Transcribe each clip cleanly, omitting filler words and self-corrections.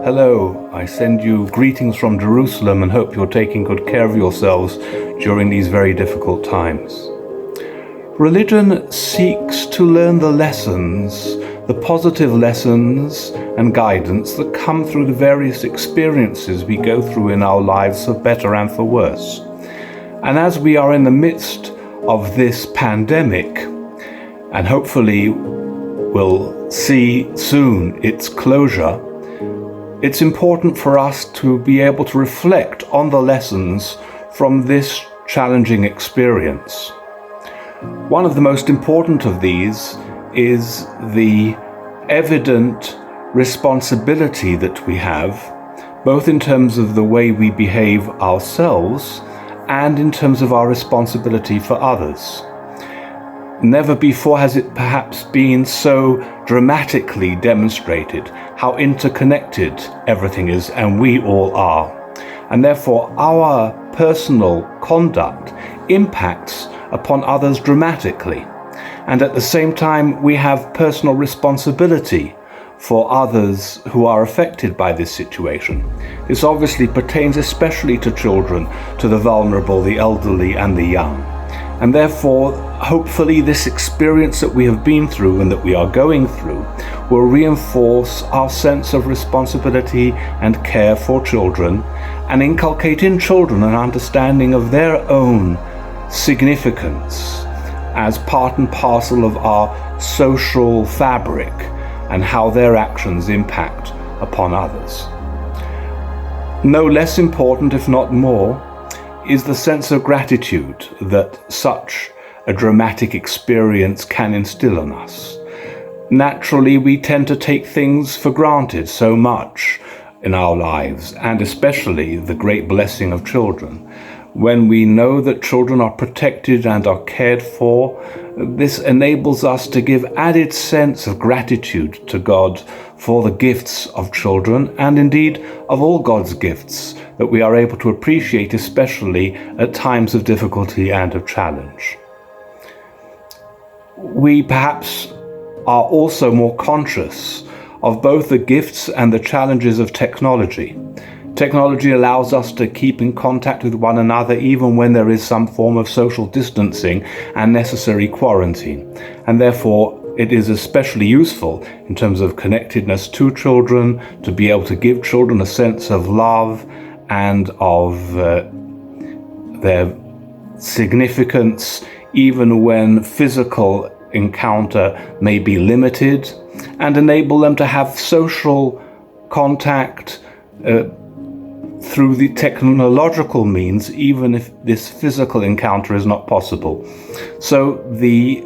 Hello, I send you greetings from Jerusalem and hope you're taking good care of yourselves during these very difficult times. Religion seeks to learn the lessons, the positive lessons and guidance that come through the various experiences we go through in our lives, for better and for worse. And as we are in the midst of this pandemic, and hopefully will see soon its closure, it's important for us to be able to reflect on the lessons from this challenging experience. One of the most important of these is the evident responsibility that we have, both in terms of the way we behave ourselves and in terms of our responsibility for others. Never before has it perhaps been so dramatically demonstrated how interconnected everything is, and we all are. And therefore our personal conduct impacts upon others dramatically. And at the same time, we have personal responsibility for others who are affected by this situation. This obviously pertains especially to children, to the vulnerable, the elderly, and the young. And therefore, hopefully this experience that we have been through and that we are going through will reinforce our sense of responsibility and care for children, and inculcate in children an understanding of their own significance as part and parcel of our social fabric and how their actions impact upon others. No less important, if not more, is the sense of gratitude that such a dramatic experience can instill in us. Naturally, we tend to take things for granted so much in our lives, and especially the great blessing of children. When we know that children are protected and are cared for, this enables us to give added sense of gratitude to God for the gifts of children, and indeed of all God's gifts that we are able to appreciate, especially at times of difficulty and of challenge. We perhaps are also more conscious of both the gifts and the challenges of technology. Technology allows us to keep in contact with one another even when there is some form of social distancing and necessary quarantine. And therefore, it is especially useful in terms of connectedness to children, to be able to give children a sense of love and of their significance, even when physical encounter may be limited, and enable them to have social contact through the technological means, even if this physical encounter is not possible. So the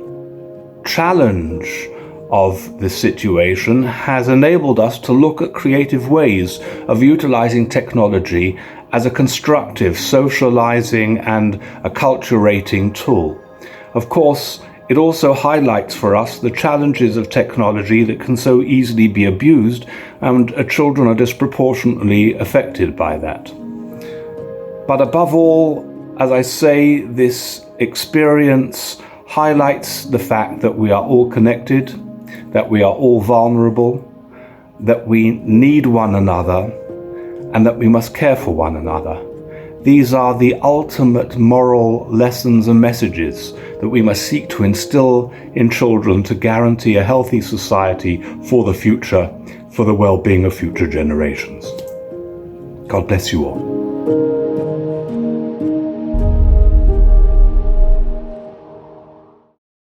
challenge of this situation has enabled us to look at creative ways of utilizing technology as a constructive, socializing and acculturating tool. Of course, it also highlights for us the challenges of technology that can so easily be abused, and children are disproportionately affected by that. But above all, as I say, this experience highlights the fact that we are all connected, that we are all vulnerable, that we need one another, and that we must care for one another. These are the ultimate moral lessons and messages that we must seek to instill in children to guarantee a healthy society for the future, for the well-being of future generations. God bless you all.